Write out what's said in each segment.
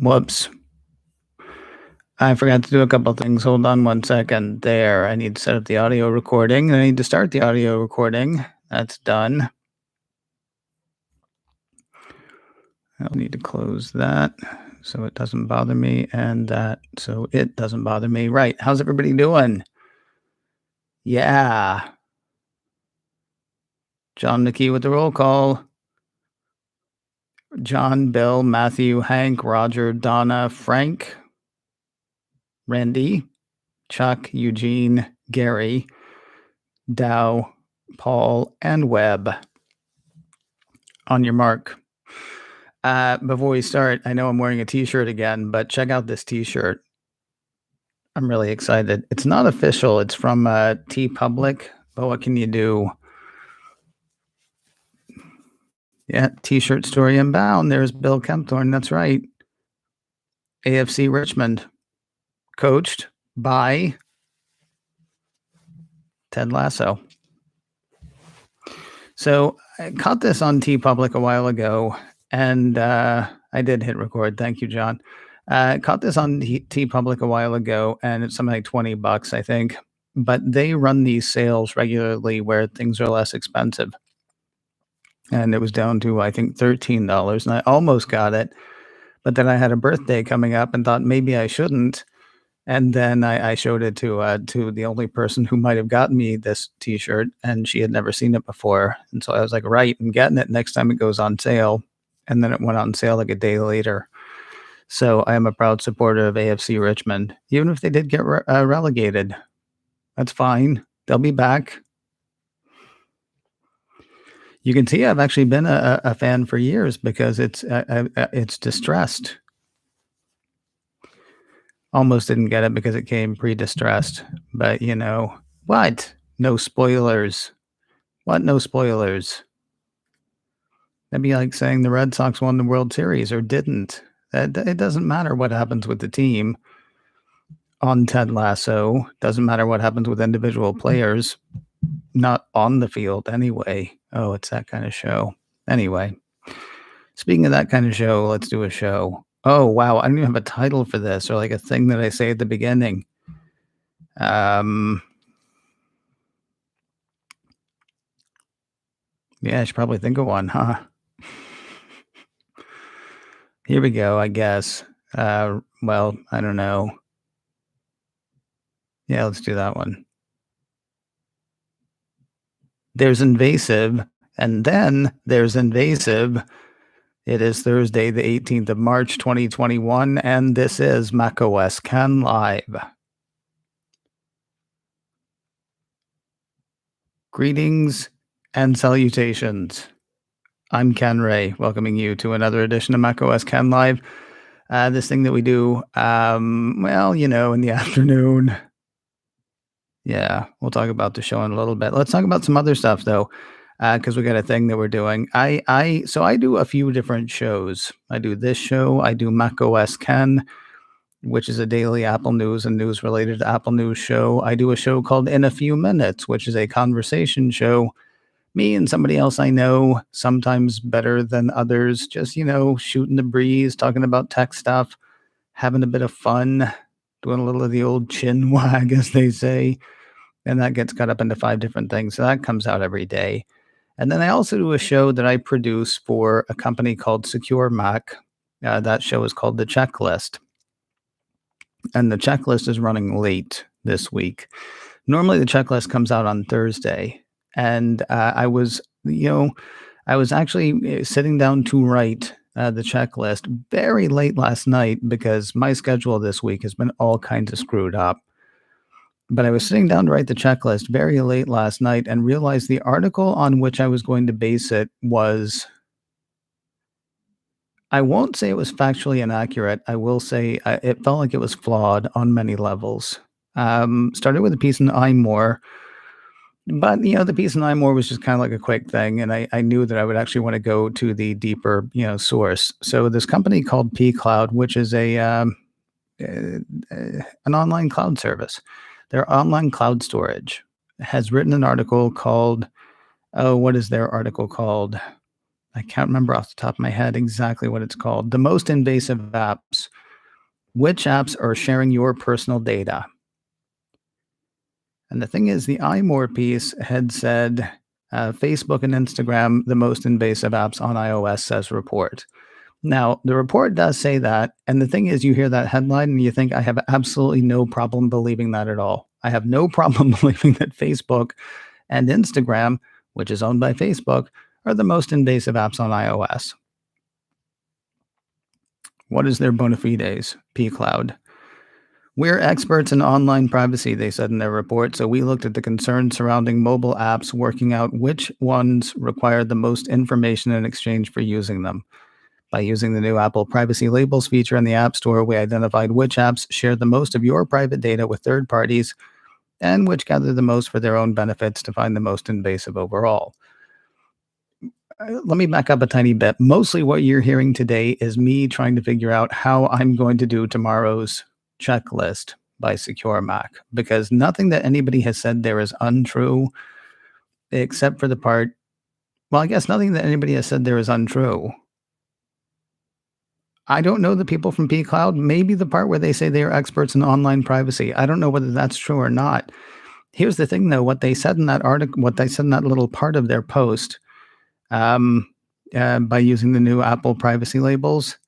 Whoops. I forgot to do a couple things. Hold on one second. There. I need to set up the audio recording. I need to start the audio recording. That's done. I'll need to close that so it doesn't bother me, and that so it doesn't bother me. Right. How's everybody doing? Yeah. John McKee with the roll call. John, Bill, Matthew, Hank, Roger, Donna, Frank, Randy, Chuck, Eugene, Gary, Dow, Paul, and Webb. On your mark. Before we start, I know I'm wearing a t-shirt again, but check out this t-shirt. I'm really excited. It's not official. It's from T Public, but what can you do? Yeah, t-shirt story inbound. There's Bill Kempthorne. That's right. AFC Richmond, coached by Ted Lasso. So I caught this on T Public a while ago, and I did hit record. Thank you, John. Caught this on T Public a while ago, and it's something like $20, I think. But they run these sales regularly where things are less expensive. And it was down to, I think, $13. And I almost got it. But then I had a birthday coming up and thought maybe I shouldn't. And then I showed it to the only person who might have gotten me this t-shirt, and she had never seen it before. And so I was like, right, I'm getting it next time it goes on sale. And then it went on sale like a day later. So I am a proud supporter of AFC Richmond, even if they did get relegated. That's fine. They'll be back. You can see I've actually been a fan for years because it's distressed. Almost didn't get it because it came pre-distressed, but you know what? No spoilers. What? No spoilers. That'd be like saying the Red Sox won the World Series or didn't. It doesn't matter what happens with the team on Ted Lasso. Doesn't matter what happens with individual players. Not on the field anyway. Oh, it's that kind of show. Anyway, speaking of that kind of show, let's do a show. Oh, wow. I don't even have a title for this or like a thing that I say at the beginning. Yeah, I should probably think of one, huh? Here we go, I guess. Well, I don't know. Yeah, let's do that one. There's invasive, and then there's invasive. It is Thursday, the 18th of March, 2021, and this is macOS Can Live. Greetings and salutations. I'm Ken Ray, welcoming you to another edition of macOS Can Live. This thing that we do, well, you know, in the afternoon. Yeah, we'll talk about the show in a little bit. Let's talk about some other stuff though, because we got a thing that we're doing. So I do a few different shows. I do this show. I do macOS Ken, which is a daily Apple News and news related to Apple News show. I do a show called In a Few Minutes, which is a conversation show. Me and somebody else I know, sometimes better than others, just, you know, shooting the breeze, talking about tech stuff, having a bit of fun, doing a little of the old chin wag, as they say. And that gets cut up into 5 different things. So that comes out every day. And then I also do a show that I produce for a company called Secure Mac. That show is called The Checklist. And the checklist is running late this week. Normally the checklist comes out on Thursday. And I was actually sitting down to write the checklist very late last night because my schedule this week has been all kinds of screwed up. But I was sitting down to write the checklist very late last night and realized the article on which I was going to base it was, I won't say it was factually inaccurate. I will say it felt like it was flawed on many levels. Started with a piece in iMore, but you know, the piece in iMore was just kind of like a quick thing, and I knew that I would actually want to go to the deeper, you know, source. So this company called pCloud, which is an online cloud service. Their online cloud storage has written an article called, what is their article called? I can't remember off the top of my head exactly what it's called. The most invasive apps. Which apps are sharing your personal data? And the thing is, the iMore piece had said Facebook and Instagram, the most invasive apps on iOS, says report. Now, the report does say that. And the thing is, you hear that headline and you think, I have absolutely no problem believing that at all. I have no problem believing that Facebook and Instagram, which is owned by Facebook, are the most invasive apps on iOS. What is their bona fides? pCloud. We're experts in online privacy, they said in their report. So we looked at the concerns surrounding mobile apps, working out which ones require the most information in exchange for using them. By using the new Apple Privacy Labels feature in the App Store, we identified which apps share the most of your private data with third parties and which gather the most for their own benefits to find the most invasive overall. Let me back up a tiny bit. Mostly what you're hearing today is me trying to figure out how I'm going to do tomorrow's checklist by Secure Mac, because nothing that anybody has said there is untrue, except for the part, well, I guess nothing that anybody has said there is untrue. I don't know the people from pCloud, maybe the part where they say they are experts in online privacy. I don't know whether that's true or not. Here's the thing, though, what they said in that article, what they said in that little part of their post, um, by using the new Apple privacy labels,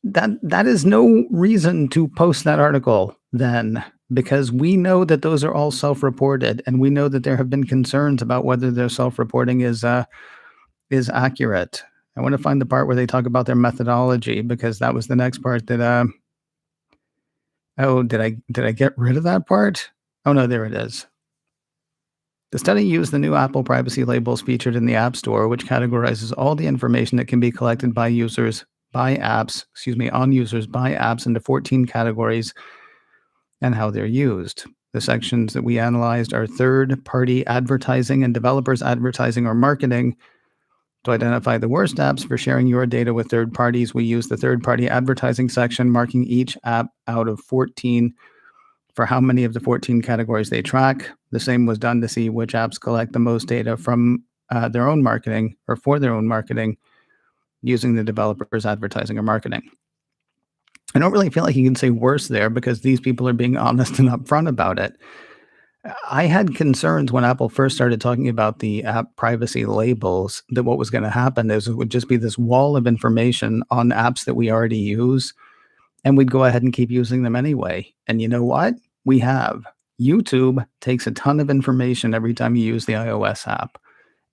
that is no reason to post that article then, because we know that those are all self-reported, and we know that there have been concerns about whether their self-reporting is accurate. I want to find the part where they talk about their methodology, because that was the next part that oh, did I get rid of that part? Oh no, there it is. The study used the new Apple privacy labels featured in the App Store, which categorizes all the information that can be collected by users by apps, on users by apps into 14 categories and how they're used. The sections that we analyzed are third-party advertising and developers advertising or marketing. To identify the worst apps for sharing your data with third parties, we use the third-party advertising section, marking each app out of 14 for how many of the 14 categories they track. The same was done to see which apps collect the most data from their own marketing or for their own marketing using the developers advertising or marketing. I don't really feel like you can say worse there because these people are being honest and upfront about it. I had concerns when Apple first started talking about the app privacy labels that what was going to happen is it would just be this wall of information on apps that we already use, and we'd go ahead and keep using them anyway. And you know what? We have. YouTube takes a ton of information every time you use the iOS app.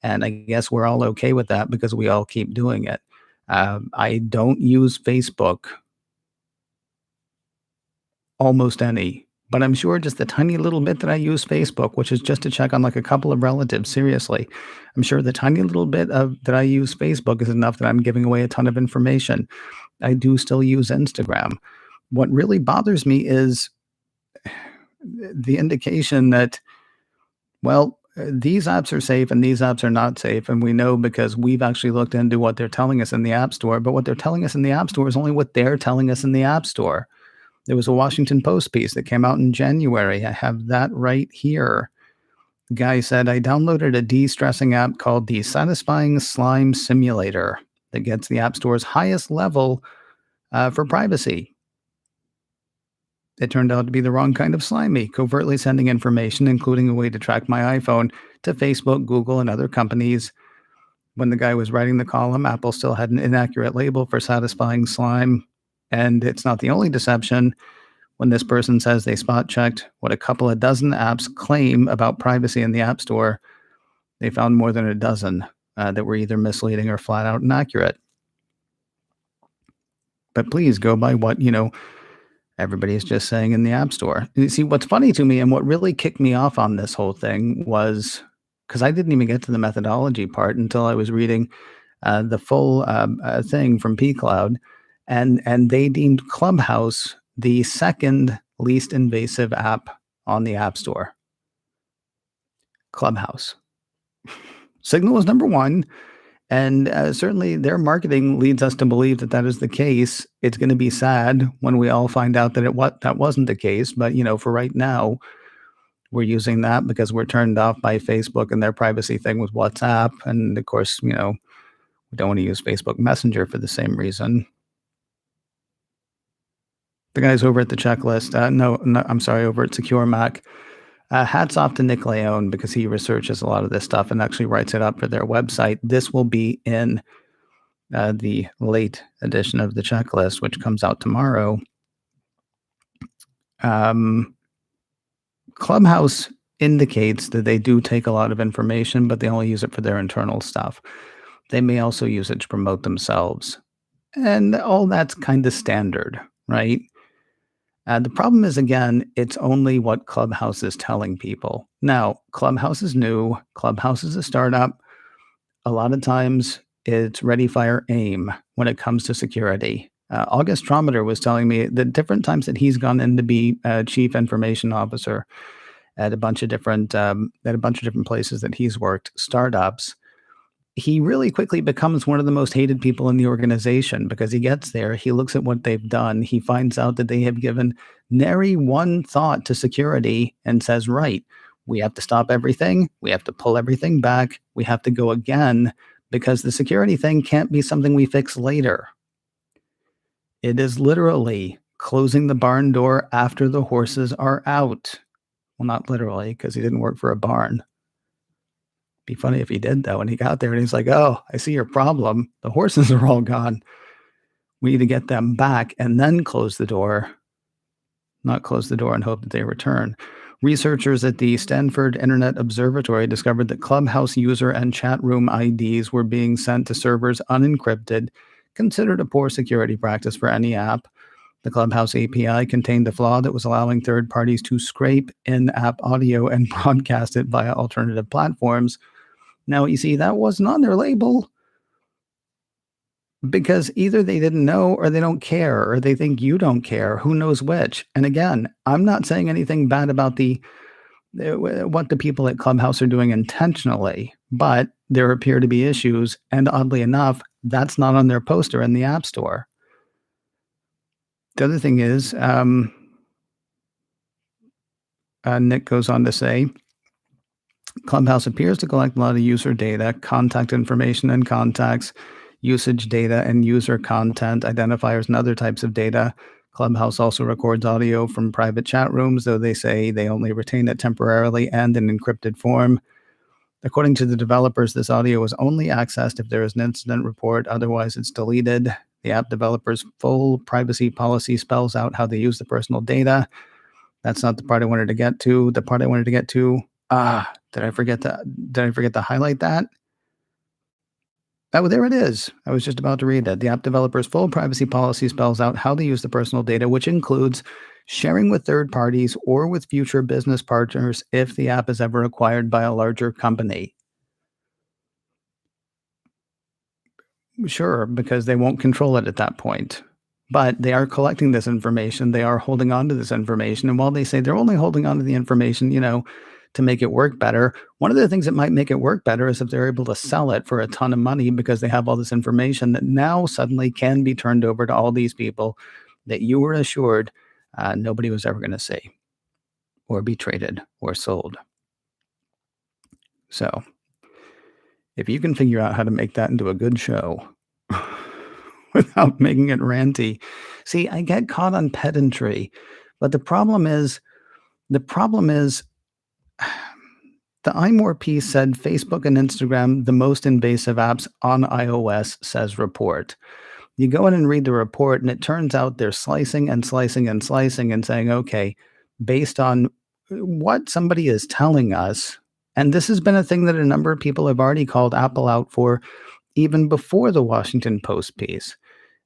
And I guess we're all okay with that because we all keep doing it. I don't use Facebook almost any, but I'm sure just the tiny little bit that I use Facebook, which is just to check on like a couple of relatives, seriously, I'm sure the tiny little bit of that I use Facebook is enough that I'm giving away a ton of information. I do still use Instagram. What really bothers me is the indication that, well, these apps are safe and these apps are not safe. And we know because we've actually looked into what they're telling us in the App Store. But what they're telling us in the App Store is only what they're telling us in the App Store. There was a Washington Post piece that came out in January. I have that right here. The guy said, I downloaded a de-stressing app called the Satisfying Slime Simulator that gets the App Store's highest level for privacy. It turned out to be the wrong kind of slimy, covertly sending information, including a way to track my iPhone, to Facebook, Google, and other companies. When the guy was writing the column, Apple still had an inaccurate label for satisfying slime. And it's not the only deception. When this person says they spot checked what a couple of dozen apps claim about privacy in the App Store, they found more than a dozen that were either misleading or flat out inaccurate. But please go by what, everybody is just saying in the App Store. You see, what's funny to me and what really kicked me off on this whole thing was because I didn't even get to the methodology part until I was reading the full thing from pCloud, and they deemed Clubhouse the second least invasive app on the App Store. Clubhouse. Signal is number one. And certainly their marketing leads us to believe that that is the case. It's going to be sad when we all find out that that wasn't the case. But, for right now, we're using that because we're turned off by Facebook and their privacy thing with WhatsApp. And of course, We don't want to use Facebook Messenger for the same reason. The guys over at the checklist, no, I'm sorry, over at Secure Mac. Hats off to Nick Leone because he researches a lot of this stuff and actually writes it up for their website. This will be in the late edition of the checklist, which comes out tomorrow. Um, Clubhouse indicates that they do take a lot of information, but they only use it for their internal stuff. They may also use it to promote themselves. And all that's kind of standard, right? The problem is, again, it's only what Clubhouse is telling people. Now, Clubhouse is new, Clubhouse is a startup. A lot of times it's ready, fire, aim when it comes to security. August Trometer was telling me the different times that he's gone in to be a chief information officer at a bunch of different places that he's worked, startups. He really quickly becomes one of the most hated people in the organization because he gets there, he looks at what they've done, he finds out that they have given nary one thought to security and says, right, we have to stop everything, we have to pull everything back, we have to go again because the security thing can't be something we fix later. It is literally closing the barn door after the horses are out. Well, not literally, because he didn't work for a barn. Be funny if he did, though, and he got there and he's like, "Oh, I see your problem. The horses are all gone. We need to get them back and then close the door, not close the door and hope that they return." Researchers at the Stanford Internet Observatory discovered that Clubhouse user and chat room IDs were being sent to servers unencrypted, considered a poor security practice for any app. The Clubhouse API contained a flaw that was allowing third parties to scrape in-app audio and broadcast it via alternative platforms. Now, you see, that wasn't on their label because either they didn't know or they don't care or they think you don't care. Who knows which? And again, I'm not saying anything bad about what the people at Clubhouse are doing intentionally, but there appear to be issues. And oddly enough, that's not on their poster in the App Store. The other thing is, Nick goes on to say, Clubhouse appears to collect a lot of user data, contact information and contacts, usage data and user content, identifiers, and other types of data. Clubhouse also records audio from private chat rooms, though they say they only retain it temporarily and in encrypted form. According to the developers, this audio is only accessed if there is an incident report, otherwise it's deleted. The app developers' full privacy policy spells out how they use the personal data. That's not the part I wanted to get to. The part I wanted to get to, did I forget to highlight that? Oh, there it is. I was just about to read it. The app developer's full privacy policy spells out how they use the personal data, which includes sharing with third parties or with future business partners if the app is ever acquired by a larger company. Sure, because they won't control it at that point. But they are collecting this information. They are holding on to this information. And while they say they're only holding on to the information, to make it work better, one of the things that might make it work better is if they're able to sell it for a ton of money because they have all this information that now suddenly can be turned over to all these people that you were assured nobody was ever going to see or be traded or sold. So if you can figure out how to make that into a good show without making it ranty. See, I get caught on pedantry, but the problem is the iMore piece said Facebook and Instagram, the most invasive apps on iOS, says report. You go in and read the report, and it turns out they're slicing and slicing and slicing and saying, okay, based on what somebody is telling us, and this has been a thing that a number of people have already called Apple out for even before the Washington Post piece.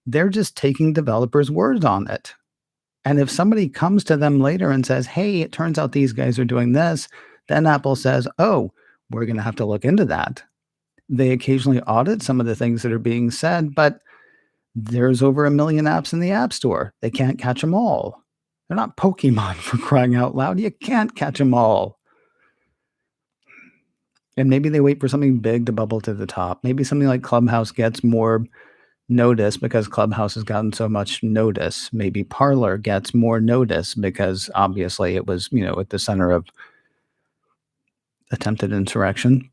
They're just taking developers' words on it. And if somebody comes to them later and says, hey, it turns out these guys are doing this, then Apple says, oh, we're going to have to look into that. They occasionally audit some of the things that are being said, but there's over 1 million apps in the App Store. They can't catch them all. They're not Pokemon, for crying out loud. You can't catch them all. And maybe they wait for something big to bubble to the top. Maybe something like Clubhouse gets more notice because Clubhouse has gotten so much notice. Maybe Parler gets more notice because obviously it was, at the center of attempted insurrection.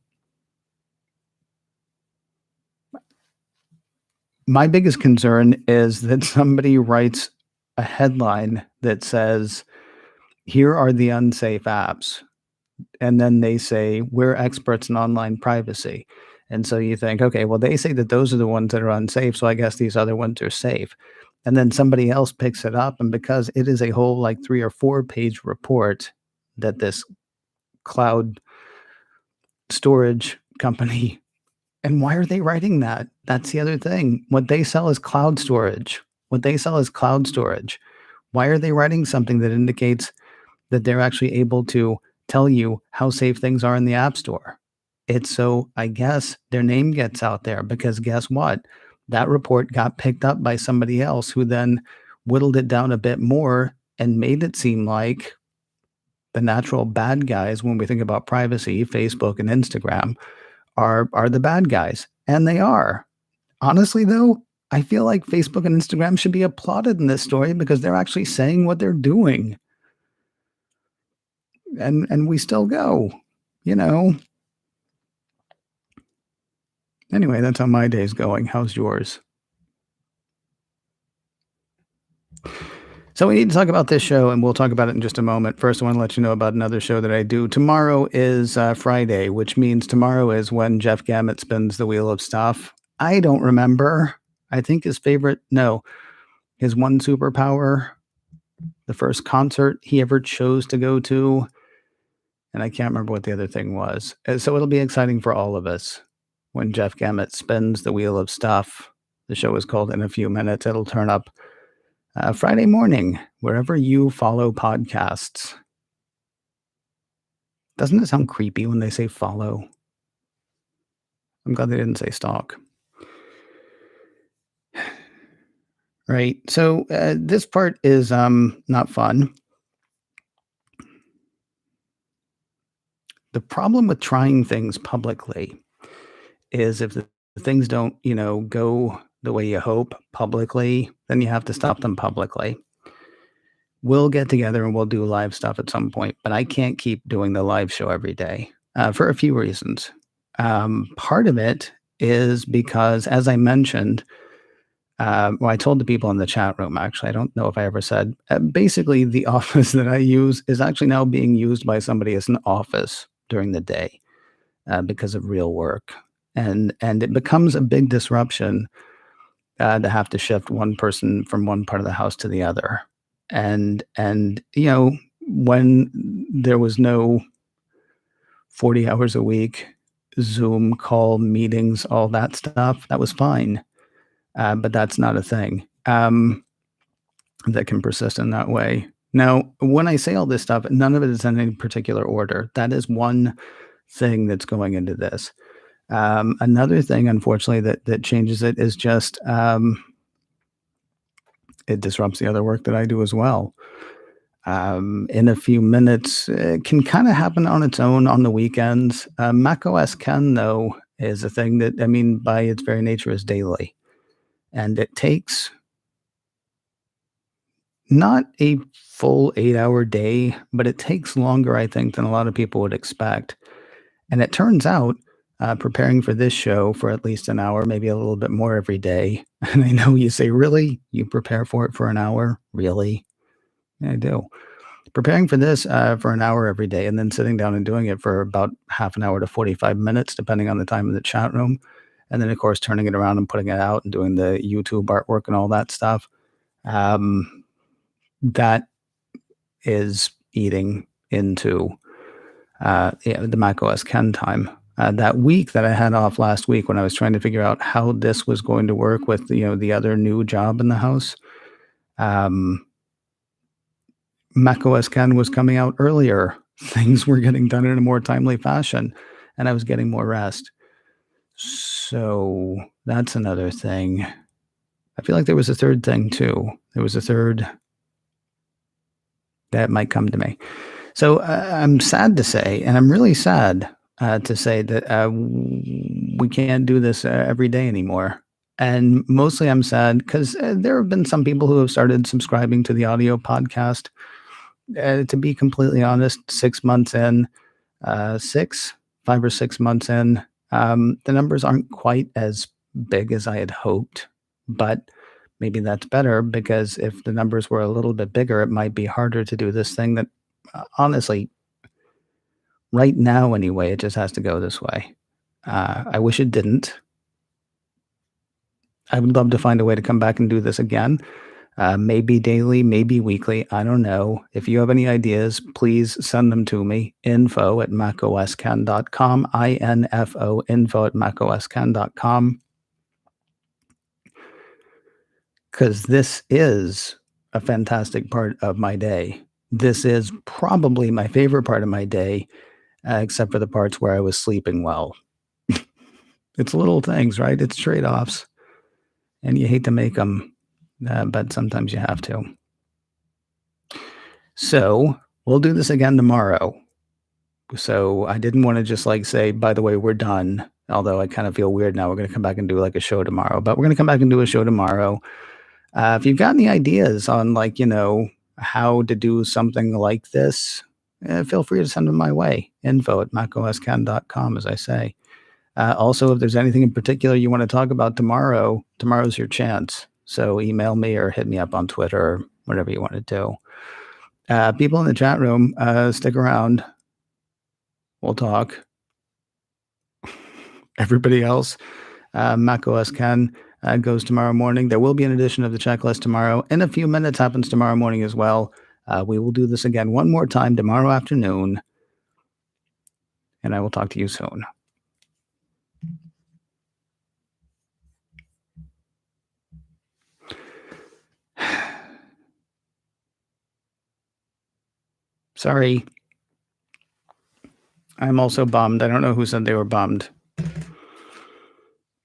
My biggest concern is that somebody writes a headline that says, "Here are the unsafe apps," and then they say, "We're experts in online privacy." And so you think, "Okay, well, they say that those are the ones that are unsafe, so I guess these other ones are safe." And then somebody else picks it up, and because it is a whole, like, 3 or 4-page report that this cloud storage company. And why are they writing that? That's the other thing. What they sell is cloud storage. What they sell is cloud storage. Why are they writing something that indicates that they're actually able to tell you how safe things are in the App Store? It's so, I guess, their name gets out there because guess what? That report got picked up by somebody else who then whittled it down a bit more and made it seem like the natural bad guys when we think about privacy, Facebook and Instagram, are the bad guys, and they are. Honestly, though, I feel like Facebook and Instagram should be applauded in this story because they're actually saying what they're doing, and we still go, you know? Anyway, that's how my day's going. How's yours? So we need to talk about this show, and we'll talk about it in just a moment. First, I want to let you know about another show that I do. Tomorrow is Friday, which means tomorrow is when Jeff Gamet spins the wheel of stuff. I don't remember. I think his favorite, no, his one superpower, the first concert he ever chose to go to, and I can't remember what the other thing was. So it'll be exciting for all of us when Jeff Gamet spins the wheel of stuff. The show is called In a Few Minutes. It'll turn up Friday morning, wherever you follow podcasts. Doesn't it sound creepy when they say follow? I'm glad they didn't say stalk. Right. So this part is not fun. The problem with trying things publicly is if the things don't, go the way you hope publicly, then you have to stop them publicly. We'll get together and we'll do live stuff at some point, but I can't keep doing the live show every day for a few reasons. Part of it is because, as I mentioned, well, I told the people in the chat room, actually, I don't know if I ever said, basically, the office that I use is actually now being used by somebody as an office during the day because of real work. And it becomes a big disruption to have to shift one person from one part of the house to the other. And when there was no 40 hours a week, Zoom call meetings, all that stuff, that was fine. But that's not a thing that can persist in that way. Now, when I say all this stuff, none of it is in any particular order. That is one thing that's going into this. Another thing, unfortunately, that changes it is just it disrupts the other work that I do as well. In a few minutes, it can kind of happen on its own on the weekends. macOS Ken, though, is a thing that, I mean, by its very nature, is daily. And it takes not a full 8-hour day, but it takes longer, I think, than a lot of people would expect. And it turns out, preparing for this show for at least an hour, maybe a little bit more every day. And I know you say, really? You prepare for it for an hour? Really? Yeah, I do. Preparing for this for an hour every day and then sitting down and doing it for about half an hour to 45 minutes, depending on the time in the chat room. And then, of course, turning it around and putting it out and doing the YouTube artwork and all that stuff. That is eating into the macOS Ken time. That week that I had off last week when I was trying to figure out how this was going to work with the other new job in the house, macOS Ken was coming out earlier. Things were getting done in a more timely fashion, and I was getting more rest. So that's another thing. I feel like there was a third thing too. There was a third that might come to me. So I'm sad to say, and I'm really sad to say that we can't do this every day anymore. And mostly I'm sad because there have been some people who have started subscribing to the audio podcast. To be completely honest, 6 months in, 5 or 6 months in, the numbers aren't quite as big as I had hoped. But maybe that's better because if the numbers were a little bit bigger, it might be harder to do this thing that, honestly, right now anyway, it just has to go this way. I wish it didn't. I would love to find a way to come back and do this again. Maybe daily, maybe weekly. I don't know. If you have any ideas, please send them to me. Info@macoscan.com. INFO, info@macoscan.com. Because this is a fantastic part of my day. This is probably my favorite part of my day, except for the parts where I was sleeping well. It's little things, right? It's trade offs, and you hate to make them, but sometimes you have to. So we'll do this again tomorrow. So I didn't want to just like say, by the way, we're done. Although I kind of feel weird now. We're going to come back and do like a show tomorrow, but we're going to come back and do a show tomorrow. If you've got any ideas on like, how to do something like this, feel free to send them my way. Info@macoscan.com, as I say. Also, if there's anything in particular you want to talk about tomorrow, tomorrow's your chance. So email me or hit me up on Twitter or whatever you want to do. People in the chat room, stick around. We'll talk. Everybody else, macOS Ken goes tomorrow morning. There will be an edition of the checklist tomorrow. In a few minutes, happens tomorrow morning as well. We will do this again one more time tomorrow afternoon, and I will talk to you soon. Sorry. I'm also bummed. I don't know who said they were bummed.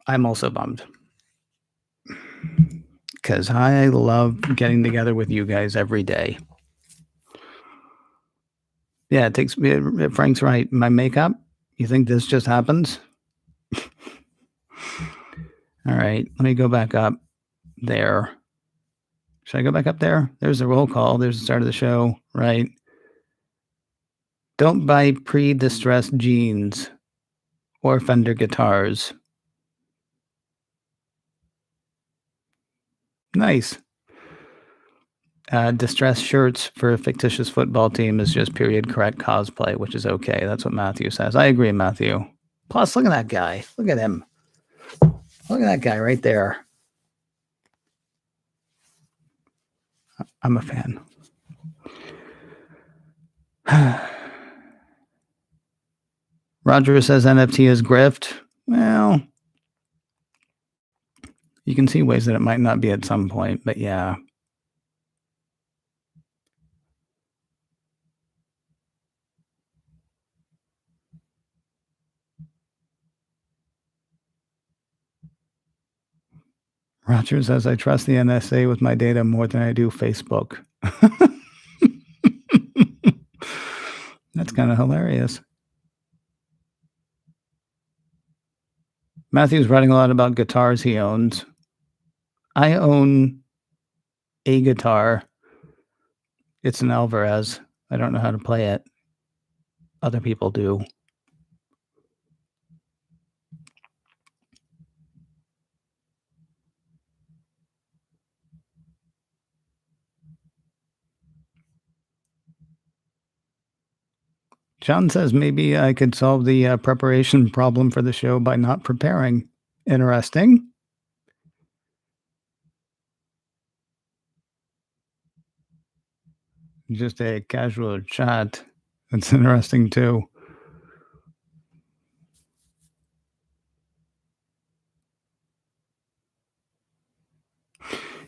I'm also bummed. Because I love getting together with you guys every day. Yeah, it takes me. Frank's right. My makeup. You think this just happens? All right. Let me go back up there. Should I go back up there? There's the roll call. There's the start of the show, right? Don't buy pre-distressed jeans or Fender guitars. Nice. Distressed shirts for a fictitious football team is just period correct cosplay, which is okay. That's what Matthew says. I agree, Matthew. Plus, look at that guy. Look at him. Look at that guy right there. I'm a fan. Roger says NFT is grift. Well, you can see ways that it might not be at some point, but yeah. Roger says, I trust the NSA with my data more than I do Facebook. That's kind of hilarious. Matthew's writing a lot about guitars he owns. I own a guitar. It's an Alvarez. I don't know how to play it. Other people do. John says maybe I could solve the preparation problem for the show by not preparing. Interesting. Just a casual chat. That's interesting too.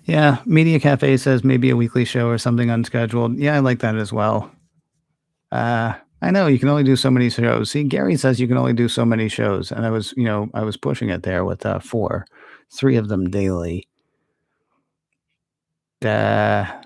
Yeah, Media Cafe says maybe a weekly show or something unscheduled. Yeah, I like that as well. I know you can only do so many shows. See, Gary says you can only do so many shows, and I was pushing it there with 4, 3 of them daily. I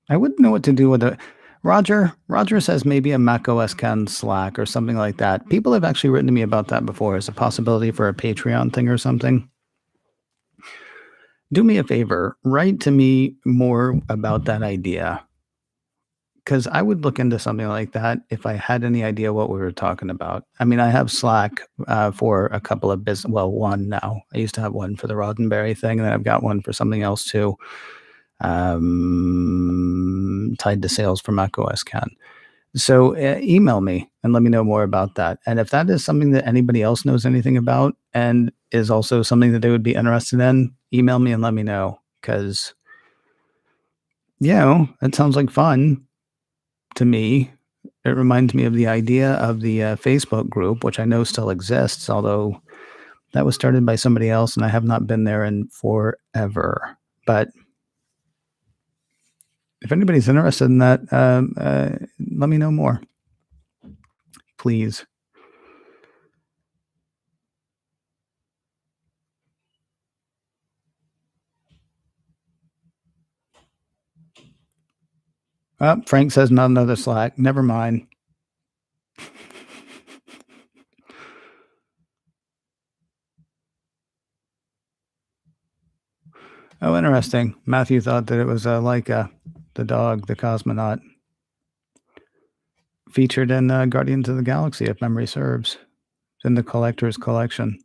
wouldn't know what to do with it. Roger says maybe a macOS Ken Slack or something like that. People have actually written to me about that before as a possibility for a Patreon thing or something. Do me a favor, write to me more about that idea. because I would look into something like that if I had any idea what we were talking about. I mean, I have Slack for a couple of business. Well, one now. I used to have one for the Roddenberry thing, and then I've got one for something else too, tied to sales for macOS Ken. So email me and let me know more about that. And if that is something that anybody else knows anything about and is also something that they would be interested in, email me and let me know because it sounds like fun to me. It reminds me of the idea of the Facebook group, which I know still exists, although that was started by somebody else and I have not been there in forever. But if anybody's interested in that, let me know more, please. Frank says not another Slack. Never mind. Oh, interesting. Matthew thought that it was Laika, the dog, the cosmonaut, featured in Guardians of the Galaxy, if memory serves, in the collector's collection.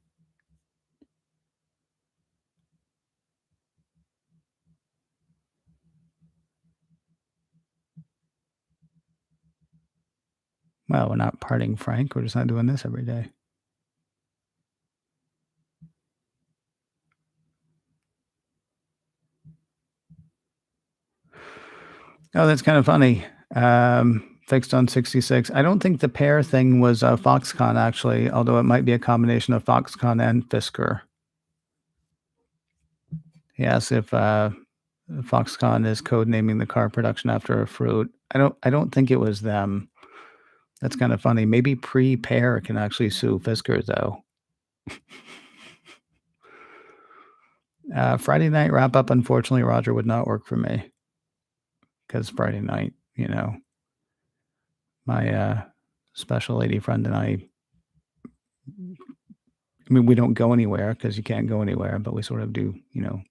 Well, we're not parting Frank. We're just not doing this every day. Oh, that's kind of funny. Fixed on 66. I don't think the pair thing was Foxconn, actually, although it might be a combination of Foxconn and Fisker. He asks if Foxconn is code naming the car production after a fruit. I don't think it was them. That's kind of funny. Maybe pre-pair can actually sue Fisker, though. Friday night wrap up, unfortunately, Roger, would not work for me because Friday night, my special lady friend and I mean, we don't go anywhere because you can't go anywhere, but we sort of do,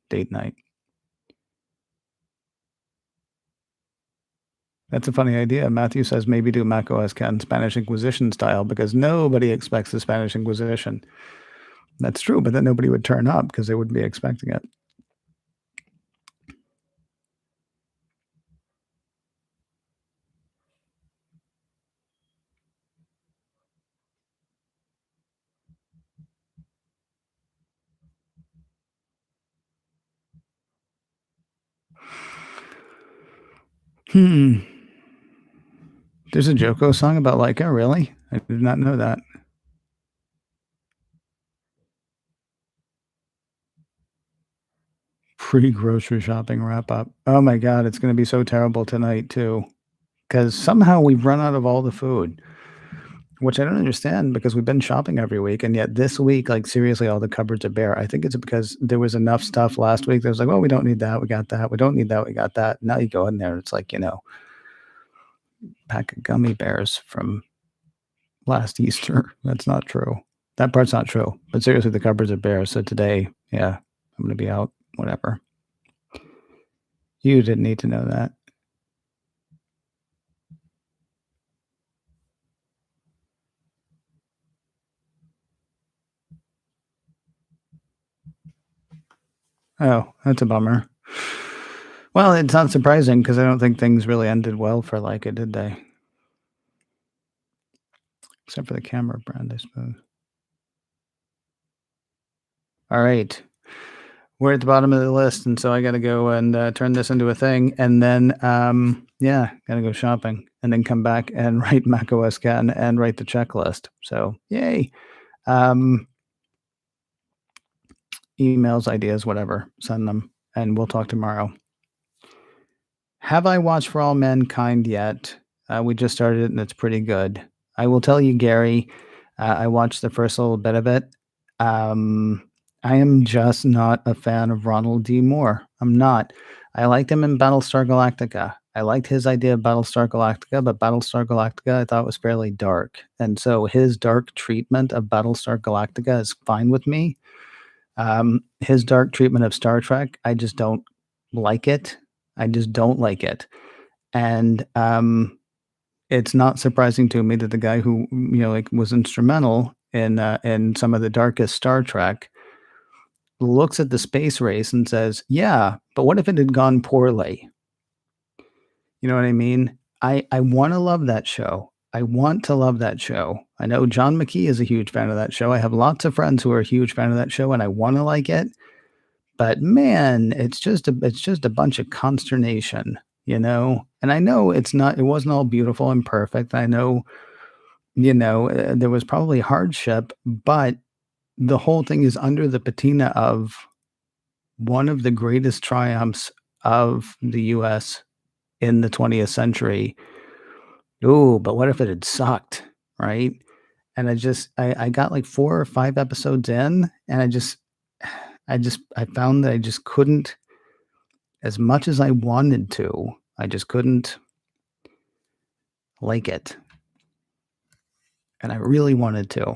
date night. That's a funny idea. Matthew says maybe do macOS Ken Spanish Inquisition style because nobody expects the Spanish Inquisition. That's true, but then nobody would turn up because they wouldn't be expecting it. Hmm. There's a Joko song about Leica, really? I did not know that. Pre-grocery shopping wrap up. Oh my god, it's gonna be so terrible tonight too. Because somehow we've run out of all the food, which I don't understand because we've been shopping every week, and yet this week, like, seriously, all the cupboards are bare. I think it's because there was enough stuff last week that was like, "Well, we don't need that, we got that. We don't need that, we got that." Now you go in there, it's like, pack of gummy bears from last Easter. That's not true. That part's not true. But seriously, the cupboards are bare. So today, yeah, I'm gonna be out. Whatever. You didn't need to know that. Oh, that's a bummer. Well, it's not surprising because I don't think things really ended well for Leica, did they? Except for the camera brand, I suppose. All right. We're at the bottom of the list, and so I gotta go and turn this into a thing, and then yeah, gotta go shopping, and then come back and write macOS Ken and write the checklist. So yay! Um, emails, ideas, whatever, send them, and we'll talk tomorrow. Have I watched For All Mankind yet? We just started it, and it's pretty good. I will tell you, Gary, I watched the first little bit of it. I am just not a fan of Ronald D. Moore. I'm not. I liked him in Battlestar Galactica. I liked his idea of Battlestar Galactica, but Battlestar Galactica I thought was fairly dark. And so his dark treatment of Battlestar Galactica is fine with me. His dark treatment of Star Trek, I just don't like it. I just don't like it. And it's not surprising to me that the guy who, like, was instrumental in some of the darkest Star Trek looks at the space race and says, "Yeah, but what if it had gone poorly?" You know what I mean? I wanna love that show. I want to love that show. I know John McKee is a huge fan of that show. I have lots of friends who are a huge fan of that show, and I wanna like it, but man, it's just a bunch of consternation, you know? And I know it wasn't all beautiful and perfect. I know, there was probably hardship, but the whole thing is under the patina of one of the greatest triumphs of the US in the 20th century. Ooh, but what if it had sucked, right? And I got like 4 or 5 episodes in, and I found that I just couldn't, as much as I wanted to, I just couldn't like it, and I really wanted to.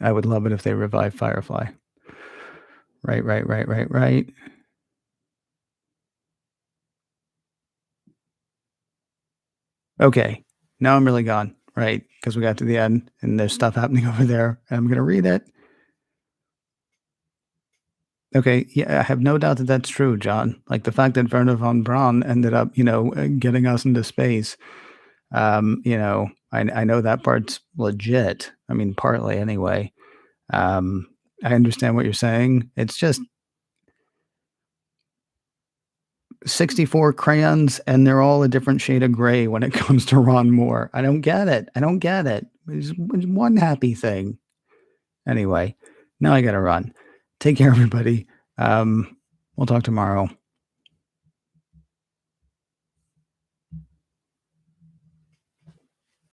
I would love it if they revived Firefly. Right, right, right, right, right. Okay, now I'm really gone, right? Because we got to the end, and there's stuff happening over there, and I'm gonna read it. Okay, yeah, I have no doubt that that's true, John. Like, the fact that Werner von Braun ended up, getting us into space, I know that part's legit. I mean, partly anyway. Um, I understand what you're saying. It's just 64 crayons, and they're all a different shade of gray when it comes to Ron Moore. I don't get it. I don't get it. It's one happy thing. Anyway, now I gotta run. Take care, everybody. We'll talk tomorrow.